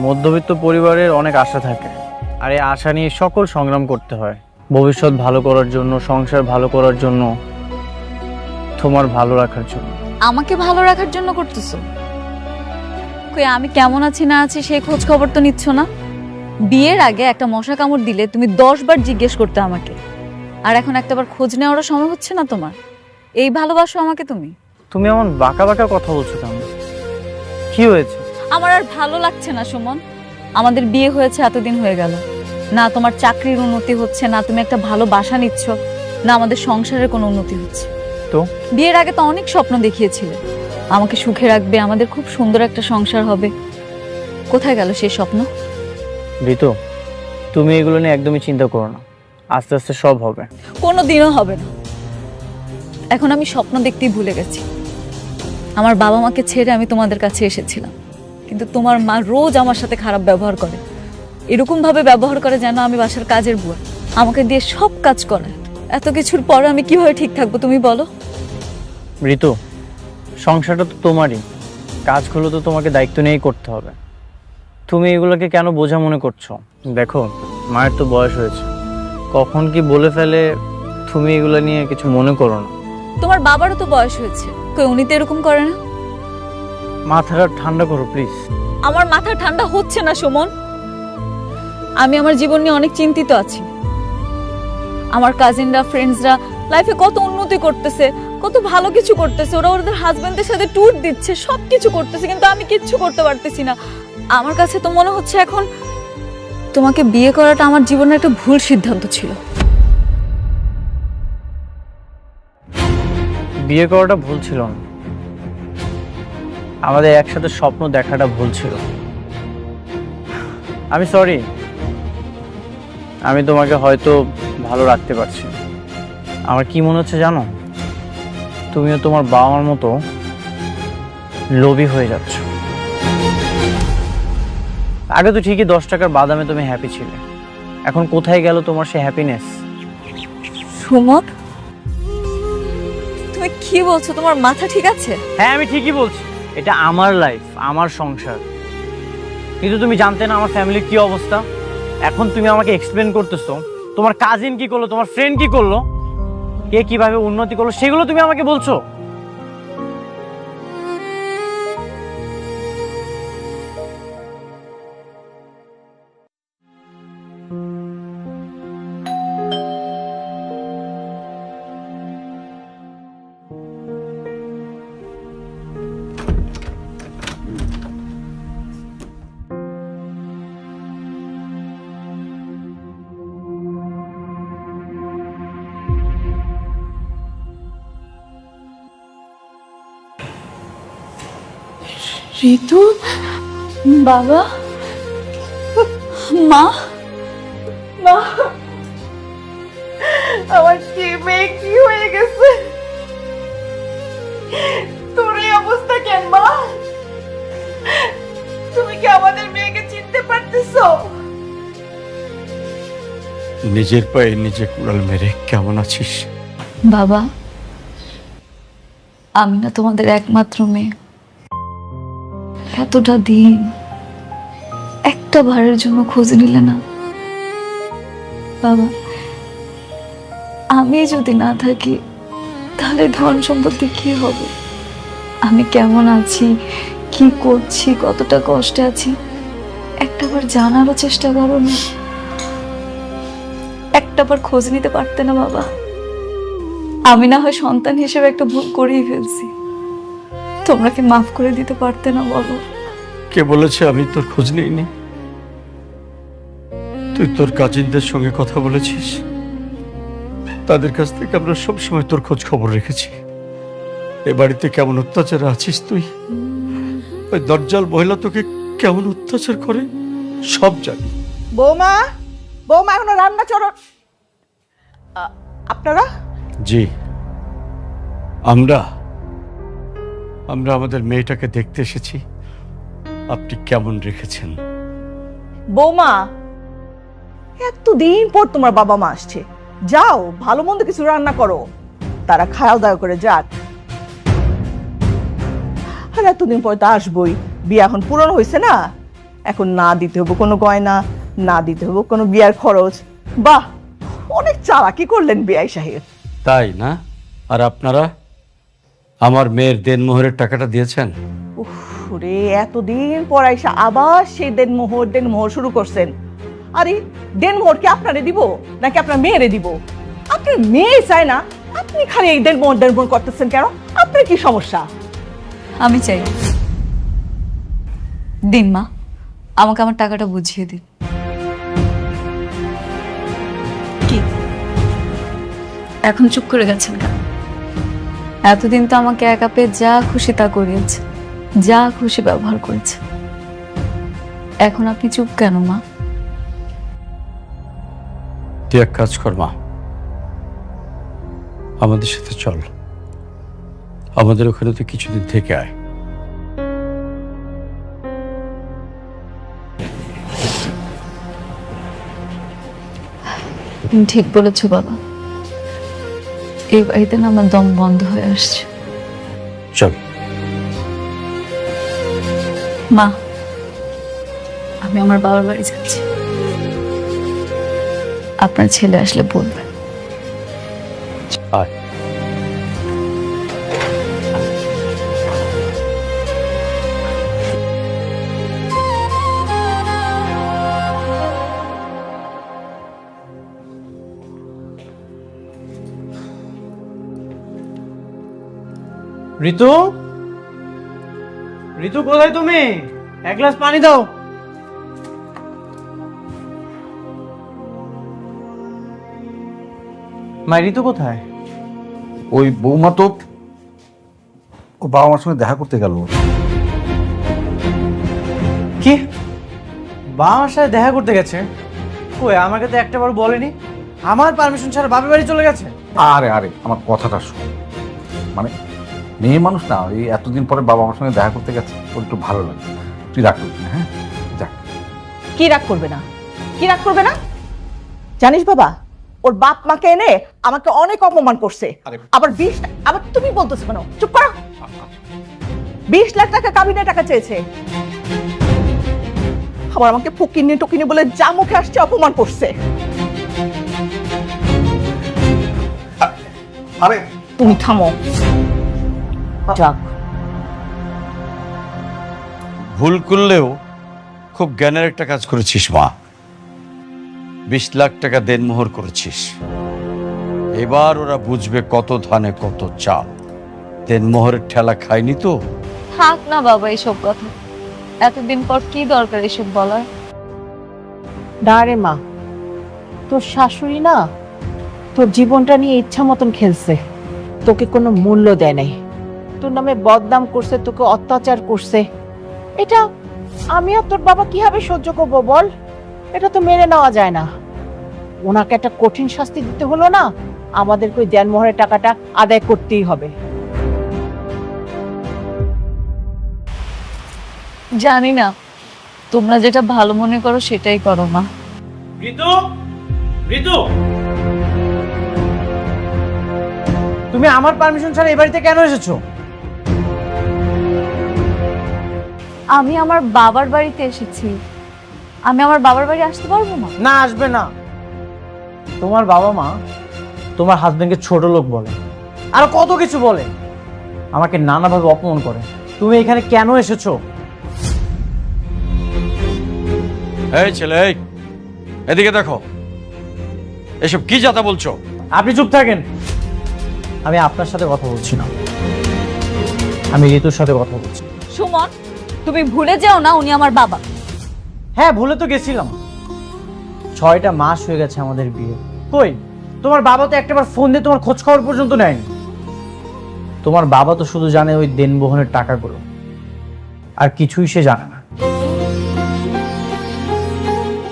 মধ্যবিত্ত পরিবারের অনেক আশা থাকে, আর এই আশা নিয়ে সকল সংগ্রাম করতে হয় ভবিষ্যৎ ভালো করার জন্য, সংসার ভালো করার জন্য, তোমার ভালো রাখার জন্য। আমাকে ভালো রাখার জন্য করতেছো? কই আমি কেমন আছি না আছি সেই খোঁজ খবর তো নিচ্ছ না। বিয়ের আগে একটা মশা কামড় দিলে তুমি 10 বার জিজ্ঞেস করতে আমাকে, আর এখন একটাবার খোঁজ নেওয়ারও সময় হচ্ছে না তোমার। এই ভালোবাসো আমাকে তুমি? তুমি এমন বাঁকা বাঁকা কথা বলছো কেন? কি হয়েছে? আমার আর ভালো লাগছে না সুমন। আমাদের বিয়ে হয়েছে এতদিন হয়ে গেল, না তোমার চাকরির উন্নতি হচ্ছে, না তুমি একটা ভালো বাসা নিচ্ছ, না আমাদের সংসারের কোনো উন্নতি হচ্ছে। তো বিয়ের আগে তো অনেক স্বপ্ন দেখিয়েছিলে আমাকে সুখে রাখবে, আমাদের খুব সুন্দর একটা সংসার হবে। কোথায় গেল সেই স্বপ্ন? ঋতু, তুমি এগুলো নিয়ে একদমই চিন্তা করো না, আস্তে আস্তে সব হবে। কোনো দিনও হবে না। এখন আমি স্বপ্ন দেখতেই ভুলে গেছি। আমার বাবা মাকে ছেড়ে আমি তোমাদের কাছে এসেছিলাম, কিন্তু তোমার মা রোজ আমার সাথে খারাপ ব্যবহার করে, এরকম ভাবে ব্যবহার করে যেন আমি বাসার কাজের বুয়া, আমাকে দিয়ে সব কাজ করে। এত কিছুর পর আমি কিভাবে ঠিক থাকবো তুমি বলো? ঋতু, সংসারটা তো তোমারই, কাজগুলো তো তোমাকে দায়িত্ব নিয়েই করতে হবে। তুমি এগুলোকে কেন বোঝা মনে করছো? দেখো, মায়ের তো বয়স হয়েছে, কখন কি বলে ফেলে, তুমি এগুলো নিয়ে কিছু মনে করো না। তোমার বাবারও তো বয়স হয়েছে, কই উনি তো এরকম করে না। মাথাটা ঠান্ডা করো প্লিজ। আমার মাথা ঠান্ডা হচ্ছে না সুমন। আমি আমার জীবন নিয়ে অনেক চিন্তিত আছি। আমার কাজিনরা, ফ্রেন্ডসরা লাইফে কত উন্নতি করতেছে, কত ভালো কিছু করতেছে, ওরা ওদের হাজবেন্ডের সাথে ট্যুর দিচ্ছে, সবকিছু করতেছে, কিন্তু আমি কিচ্ছু করতে পারতেছি না। আমার কাছে তো মনে হচ্ছে এখন তোমাকে বিয়ে করাটা আমার জীবনের একটা ভুল সিদ্ধান্ত ছিল। বিয়ে করাটা ভুল ছিল না, আমাদের একসাথে স্বপ্ন দেখাটা ভুল ছিল। আমি সরি, আমি তোমাকে হয়তো ভালো রাখতে পারছি। আমার কি মনে হচ্ছে জানো, তুমিও তোমার বাবা মার মতো লোভী হয়ে যাচ্ছ। আগে তো ঠিকই 10 টাকার বাদামে তুমি হ্যাপি ছিলে, এখন কোথায় গেল তোমার সে হ্যাপিনেস? সুমন, তুমি কি বলছো? তোমার মাথা ঠিক আছে? হ্যাঁ, আমি ঠিকই বলছি, এটা আমার লাইফ, আমার সংসার। কিন্তু তুমি জানতে না আমার ফ্যামিলির কি অবস্থা। এখন তুমি আমাকে এক্সপ্লেন করতেছো তোমার কাজিন কি করলো, তোমার ফ্রেন্ড কি করলো, কে কিভাবে উন্নতি করলো, সেগুলো তুমি আমাকে বলছো। ঋতু, বাবা, মা, মা, আমার কি মেয়ে কি হয়ে গেছে? তোর এই অবস্থা কেন মা? তুমি কি আমাদের মেয়েকে চিনতে পারতেছো? নিজের পায়ে নিজে কুড়াল মেরে কেমন আছিস? বাবা, আমি না তোমাদের একমাত্র মেয়ে। এতটা দিন একটা বারের জন্য খোঁজ নিলে না। বাবা, আমি যদি না থাকি তাহলে ধন সম্পত্তি কি হবে? আমি কেমন আছি, কি করছি, কতটা কষ্টে আছি, একটাবার জানারও চেষ্টা করো না? একটাবার খোঁজ নিতে পারতে না বাবা? আমি না হয় সন্তান হিসেবে একটা ভুল করেই ফেলছি, তোমরা কি মাফ করে দিতে পারতে না বলো? কে বলেছে আমি তোর খোঁজ নিইনি? তুই তোর কাজিনদের সঙ্গে কথা বলেছিস, তাদের কাছ থেকে আমরা সবসময় তোর খোঁজ খবর রেখেছি। এ বাড়িতে কেমন অত্যাচারে আছিস তুই, ওই দরজাল মহিলা তোকে কেমন অত্যাচার করে সব জানি। বৌমা, বৌমা এখনো রান্না চড়ো। আপনারা? জি, আমরা আমাদের মেয়েটাকে দেখতে এসেছি, আপনি কেমন রেখেছেন। বৌমা, এতদিন পর তোমার বাবা মা আসছে, যাও ভালো মন্দ কিছু রান্না করো, তারা খাওয়া দাওয়া করে যাক। আর এতদিন পর তো আসবই, বিয়ে এখন পুরনো হয়েছে না, এখন না দিতে হবে কোনো গয়না, না দিতে হবে কোনো বিয়ার খরচ। বাহ, অনেক চালাকি করলেন বিআই সাহেব। তাই না? আর আপনারা আমার মেয়ের দেনমোহরের টাকাটা দিয়েছেন? রে, এতদিন পর আইসা আবার সেই দেনমোহর শুরু করছেন। আরে দেনমোহর কি আপনারে দিব নাকি আপনার মেয়েরে দিব? আপনার মেয়ে চায় না, আপনি খালি এই দেনমোহর করতেছেন কেন? আপনার কি সমস্যা? আমি চাই দিন মা, আমাকে আমার টাকাটা বুঝিয়ে দিন। কি এখন চুপ করে গেছেন কেন? এতদিন তো আমাকে একা পেয়ে যা খুশি তা করিয়েছে, যা খুশি ব্যবহার করেছে, এখন আপনি চুপ কেন মা? তুই এক কাজ কর মা, আমাদের সাথে চল, আমাদের ওখানে তো কিছুদিন থেকে আয়। তুমি ঠিক বলেছো বাবা, এই বাড়িতে না আমার দম বন্ধ হয়ে আসছে। চল মা, আমি আমার বাবার বাড়ি যাচ্ছি, আপনার ছেলে আসলে বলবেন। আয়। ঋতু, ঋতু কোথায় তুমি? এক গ্লাস পানি দাও। মা, ঋতু কোথায়? ওই বৌমা তো ও বাবা মার সঙ্গে দেখা করতে গেল। কি, বাবা মার সাথে দেখা করতে গেছে? কই, আমাকে তো একটাবার বলেনি। আমার পারমিশন ছাড়া বাপের বাড়ি চলে গেছে? আরে আরে, আমার কথাটা শোন, মানে মেয়ে মানুষ না, এই এতদিন পরে বাবা আমার সঙ্গে দেখা করতে গেছে, ওর একটু ভালো লাগে। তুই রাগ করবি না, হ্যাঁ? যাক। কি রাগ করবে না? কি রাগ করবে না? জানিস বাবা, ওর বাপ মাকে এনে আমাকে অনেক অপমান করছে। আবার 20, আবার তুমি বলতেছো কেন? চুপ করো। 20 লাখ টাকা কাবিনে টাকা চেয়েছে, আবার আমাকে ফকিন্নি টকিনি বলে যা মুখে আসছে অপমান করছে। আরে তুমি থামো। যাক, ভুল করলেও খুব জ্ঞানের একটা কাজ করেছিস মা। 20 লাখ টাকা দেনমোহর করেছিস, এবার ওরা বুঝবে কত ধানে কত চাল। দেনমোহরের ঠেলা খায়নি তো। থাক না বাবা এইসব কথা, এতদিন পর কি দরকার এসব বলার? না রে মা, তোর শাশুড়ি না তোর জীবনটা নিয়ে ইচ্ছা মতন খেলছে, তোকে কোনো মূল্য দেয় নাই, তোর নামে বদনাম করছে, তোকে অত্যাচার করছে। এটা আমি আর তোর বাবা কিভাবে সহ্য করবো বল? এটা তো মেনে নেওয়া যায় না। ওনাকে একটা কঠিন শাস্তি দিতে হলো না, আমাদেরকে ওই দেনমোহরের টাকাটা আদায় করতেই হবে। জানি না, তোমরা যেটা ভালো মনে করো সেটাই করো মা। ঋতু, ঋতু, তুমি আমার পারমিশন ছাড়া এই বাড়িতে কেন এসেছো? আমি আমার বাবার বাড়িতে এসেছি, আমি আমার বাবার বাড়ি আসতে পারবো না? না, আসবে না। তোমার বাবা মা তোমার হাজবেন্ডকে ছোট লোক বলে, আরো কত কিছু বলে, আমাকে নানাভাবে অপমান করে। তুমি এখানে কেন এসেছো? এই ছেলে, এই, এদিকে দেখো, এসব কি যাতা বলছো? আপনি চুপ থাকেন। আমি আপনার সাথে কথা বলছি না, আমি ঋতুর সাথে কথা বলছি। সুমন, তুমি ভুলে যাও না উনি আমার বাবা। হ্যাঁ, ভুলে তো গেছিলাম। 6টা মাস হয়ে গেছে আমাদের বিয়ে। কই, তোমার বাবা তো একটাবার ফোন দিয়ে তোমার খোঁজ খবর পর্যন্ত নেয়নি। তোমার বাবা তো শুধু জানে ওই দেনবহনের টাকাগুলো, আর কিছুই সে জানে না।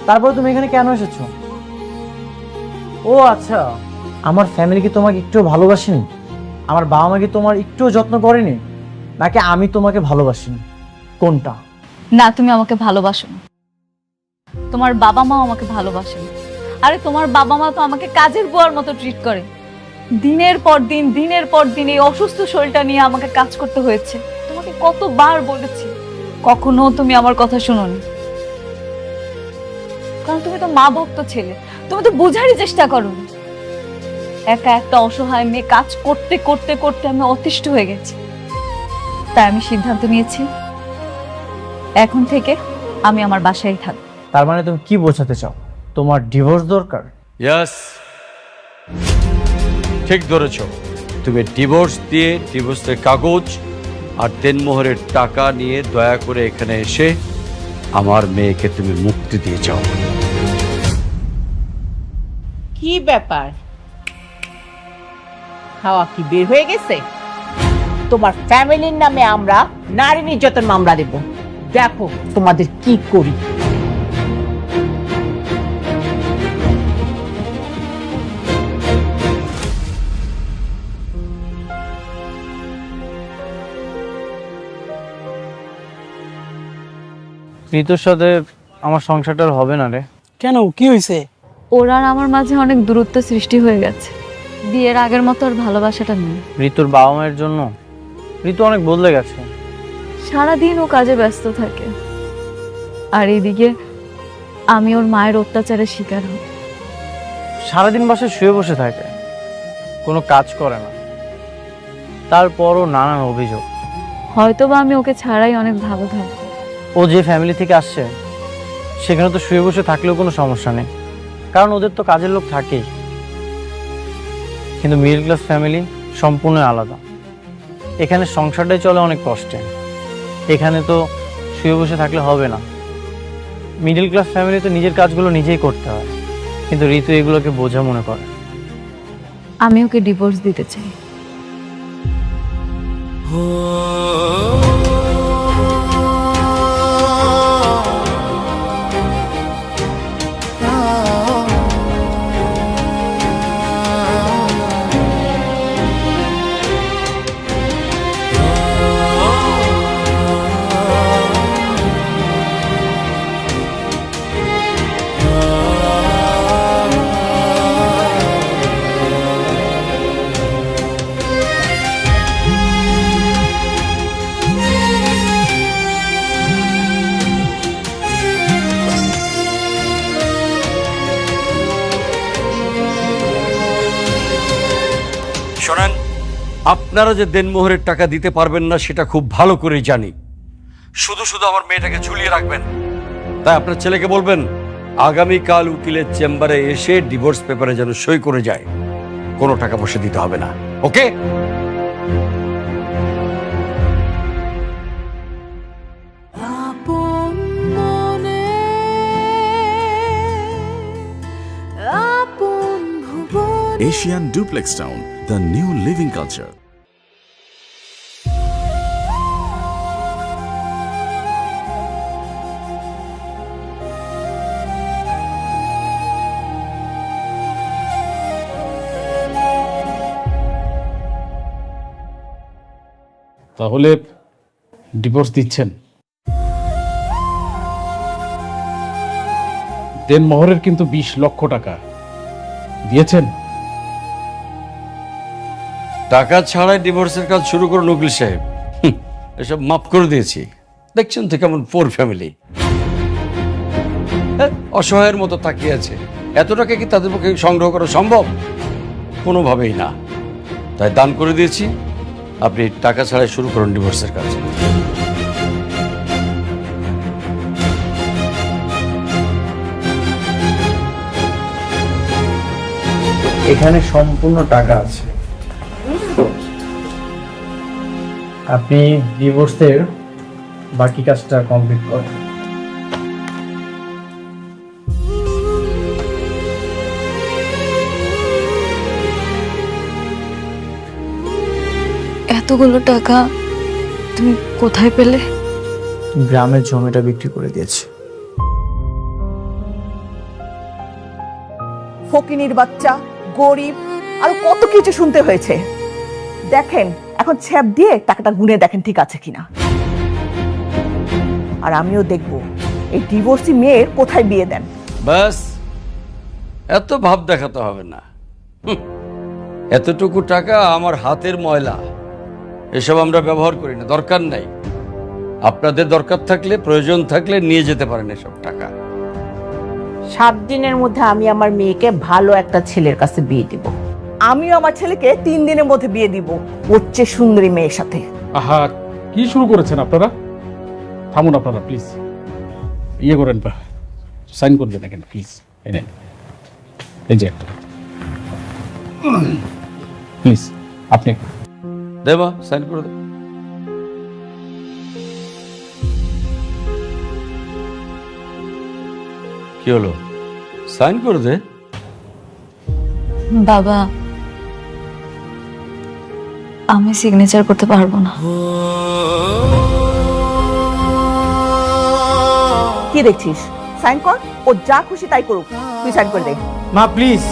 তারপরে তুমি এখানে কেন এসেছো? ও আচ্ছা, আমার ফ্যামিলি কি তোমাকে একটু ভালোবাসেনি? আমার বাবা মা কি তোমার একটুও যত্ন করেনি? নাকি আমি তোমাকে ভালোবাসিনি? কোনটা? না, তুমি আমাকে ভালোবাসো না। তোমার বাবা মা আমাকে ভালোবাসে না। আরে তোমার বাবা মা তো আমাকে কাজের বুয়ার মতো ট্রিট করে। দিনের পর দিন এই অসুস্থ শরীরটা নিয়ে আমাকে কাজ করতে হয়েছে। তোমাকে কতবার বলেছি, কখনো তুমি আমার কথা শোনোনি। কারণ তুমি তো মা ভক্ত ছেলে, তুমি তো বোঝারই চেষ্টা করো। একা একটা অসহায় মেয়ে কাজ করতে করতে করতে আমি অতিষ্ঠ হয়ে গেছি। তাই আমি সিদ্ধান্ত নিয়েছি, এখন থেকে আমি আমার বাসায় থাকবো। তার মানে তুমি কি বোঝাতে চাও? তোমার ডিভোর্স দরকার? ইয়েস, ঠিক ধরেছ। তুমি ডিভোর্স দিয়ে ডিভোর্সের কাগজ আর দেনমোহরের টাকা নিয়ে দয়া করে এখানে এসে আমার মেয়েকে তুমি মুক্তি দিয়ে যাও। কি ব্যাপার, হাওয়া কি বের হয়ে গেছে? তোমার ফ্যামিলির নামে আমরা নারী নির্যাতন মামলা দেব, দেখো তোমাদের কি করি। ঋতুর সাথে আমার সংসারটা আর হবে না রে। কেন, কি হয়েছে? ওর আর আমার মাঝে অনেক দূরত্ব সৃষ্টি হয়ে গেছে। বিয়ের আগের মতো আর ভালোবাসাটা নেই। ঋতুর বাবা মায়ের জন্য ঋতু অনেক বদলে গেছে। সারাদিন ও কাজে ব্যস্ত থাকে, আর এইদিকে আমি ওর মায়ের অত্যাচারের শিকার হই। সারাদিন বাসায় শুয়ে বসে থাকে, কোনো কাজ করে না, তারপরও নানান অভিযোগ। হয়তোবা আমি ওকে ছাড়াই অনেক ভালো থাকবো। ও যে ফ্যামিলি থেকে আসছে সেখানে তো শুয়ে বসে থাকলেও কোনো সমস্যা নেই, কারণ ওদের তো কাজের লোক থাকেই। কিন্তু মিডল ক্লাস ফ্যামিলি সম্পূর্ণ আলাদা। এখানে সংসারটাই চলে অনেক কষ্টে। এখানে তো শুয়ে বসে থাকলে হবে না। মিডল ক্লাস ফ্যামিলি তো নিজের কাজগুলো নিজেই করতে হয়, কিন্তু ঋতু এগুলোকে বোঝা মনে করে। আমি ওকে ডিভোর্স দিতে চাই। শোনেন, আপনারা যে দেনমোহরের টাকা দিতে পারবেন না সেটা খুব ভালো করে জানি। শুধু শুধু আমার মেয়েটাকে ঝুলিয়ে রাখবেন। তাই আপনার ছেলেকে বলবেন আগামীকাল উকিলের চেম্বারে এসে ডিভোর্স পেপারে যেন সই করে যায়। কোনো টাকা পয়সা দিতে হবে না, ওকে? Asian Duplex Town, the new living culture. তাহলে ডিভোর্স দিচ্ছেন? দেনমোহরের কিন্তু 20 লক্ষ টাকা দিয়েছেন। টাকা ছাড়াই ডিভোর্সের কাজ শুরু করুন উকিল সাহেব। এসব মাফ করে দিয়েছি। দেখছেন তো কেমন পোর ফ্যামিলি, অসহায়ের মতো তাকিয়ে আছে। এত টাকা কি তাদের পক্ষে সংগ্রহ করা সম্ভব? কোনোভাবেই না। তাই দান করে দিয়েছি। আপনি টাকা ছাড়াই শুরু করুন ডিভোর্সের কাজ। এখানে সম্পূর্ণ টাকা আছে। আপনি ডিভোর্সের বাকি কাজটা কমপ্লিট করেন। এতগুলো টাকা তুমি কোথায় পেলে? গ্রামের জমিটা বিক্রি করে দিয়েছি। ফকিনির বাচ্চা, গরিব, আর কত কিছু শুনতে হয়েছে। দেখেন এখন ছ্যাপ দিয়ে টাকাটা গুনে দেখেন ঠিক আছে কিনা। আর আমিও দেখব এই ডিভোর্সি মেয়ের কোথায় বিয়ে দেন। ব্যাস, এত ভাব দেখাতে হবে না। এতটুকু টাকা আমার হাতের ময়লা, এসব আমরা ব্যবহার করি না, দরকার নাই। আপনাদের দরকার থাকলে, প্রয়োজন থাকলে নিয়ে যেতে পারেন এসব টাকা। 7 দিনের মধ্যে আমি আমার মেয়েকে ভালো একটা ছেলের কাছে বিয়ে দিব। আমিও আমার ছেলেকে 3 দিনের মধ্যে বিয়ে দিব ওর চেয়ে সুন্দরী মেয়ের সাথে। আহা, কি শুরু করেছেন আপনারা? থামুন আপনারা প্লিজ, ইয়ে করেন, সাইন করবেন না কেন প্লিজ। এই যে একটা প্লিজ আপনি দেবা সাইন করে দে। কি হলো, সাইন করে দে। বাবা, আমি সিগনেচার করতে পারবো না। কি দেখছিস? সাইন কর, ও যা খুশি তাই করুক, তুই সাইন করে দে। মা প্লিজ,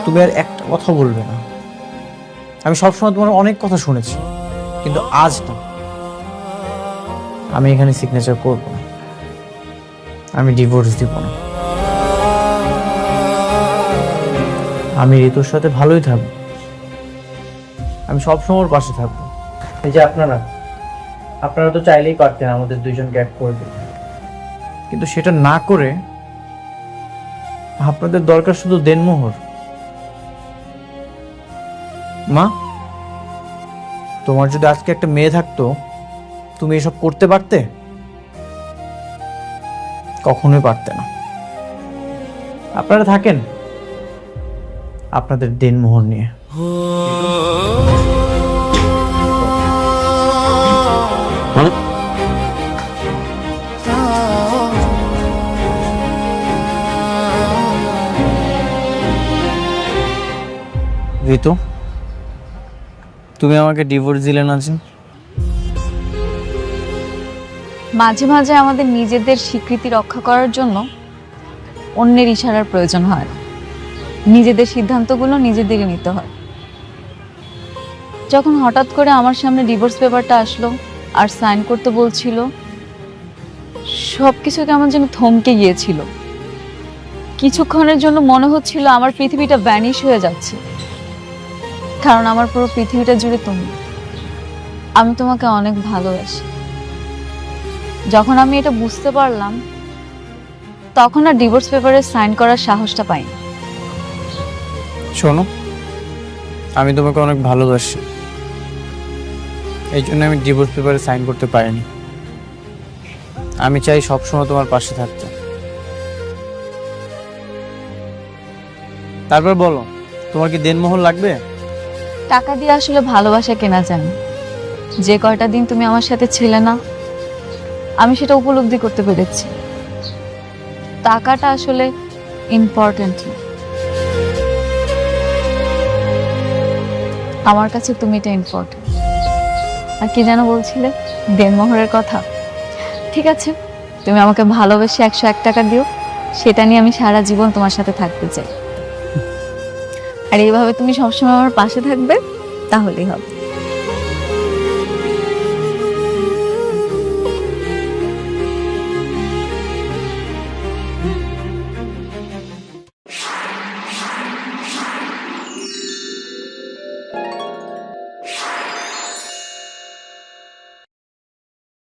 তুমি আর একটা কথা বলবে না। আমি সবসময় তোমার অনেক কথা শুনেছি, কিন্তু আজ না। আমি এখানে সিগনেচার করব না, আমি ডিভোর্স দিব না। আমি ঋতুর সাথে ভালোই থাকবো, আমি সবসময় ওর পাশে থাকবো। এই যে আপনারা তো চাইলেই পারতেন আমাদের দুইজনকে এক করে দিতে, কিন্তু সেটা না করে আপনাদের দরকার শুধু দেনমোহর। মা, তোমার যদি আজকে একটা মেয়ে থাকতো, তুমি এসব করতে পারতে? কখনোই পারতে না। আপনারা থাকেন আপনাদের দেনমোহর নিয়ে। ঋতু, তুমি আমাকে ডিভোর্স দিলে না যে? মাঝে মাঝে আমাদের নিজেদের স্বীকৃতি রক্ষা করার জন্য অন্যের ইশারার প্রয়োজন হয় না। নিজেদের সিদ্ধান্তগুলো নিজেদেরই নিতে হয়। যখন হঠাৎ করে আমার সামনে ডিভোর্স পেপারটা আসলো আর সাইন করতে বলছিল, সবকিছু কেমন যেন থমকে গিয়েছিল। কিছুক্ষণের জন্য মনে হচ্ছিল আমার পৃথিবীটা ভ্যানিশ হয়ে যাচ্ছে, কারণ আমার পুরো পৃথিবীটা জুড়ে তুমি। আমি তোমাকে অনেক ভালোবাসি। যখন আমি এটা বুঝতে পারলাম, তখন আর ডিভোর্স পেপারে সাইন করার সাহসটা পাইনি। শোনো, আমি তোমাকে অনেক ভালোবাসি, এই জন্য আমি ডিভোর্স পেপারে সাইন করতে পারিনি। আমি চাই সবসময় তোমার পাশে থাকতে। তারপর বলো, তোমার কি দেনমোহর লাগবে? টাকা দিয়ে আসলে ভালোবাসা কেনা যায় না। যে কয়টা দিন তুমি আমার সাথে ছিলে না, আমি সেটা উপলব্ধি করতে পেরেছি। টাকাটা আসলে ইম্পর্টেন্ট না, আমার কাছে তুমি এটা ইম্পর্টেন্ট। আর কি যেন বলছিলে, দেনমোহরের কথা। ঠিক আছে, তুমি আমাকে ভালোবেসে 101 টাকা দিও, সেটা নিয়ে আমি সারা জীবন তোমার সাথে থাকতে চাই। আর এইভাবে তুমি সবসময় আমার পাশে থাকবে, তাহলেই হবে।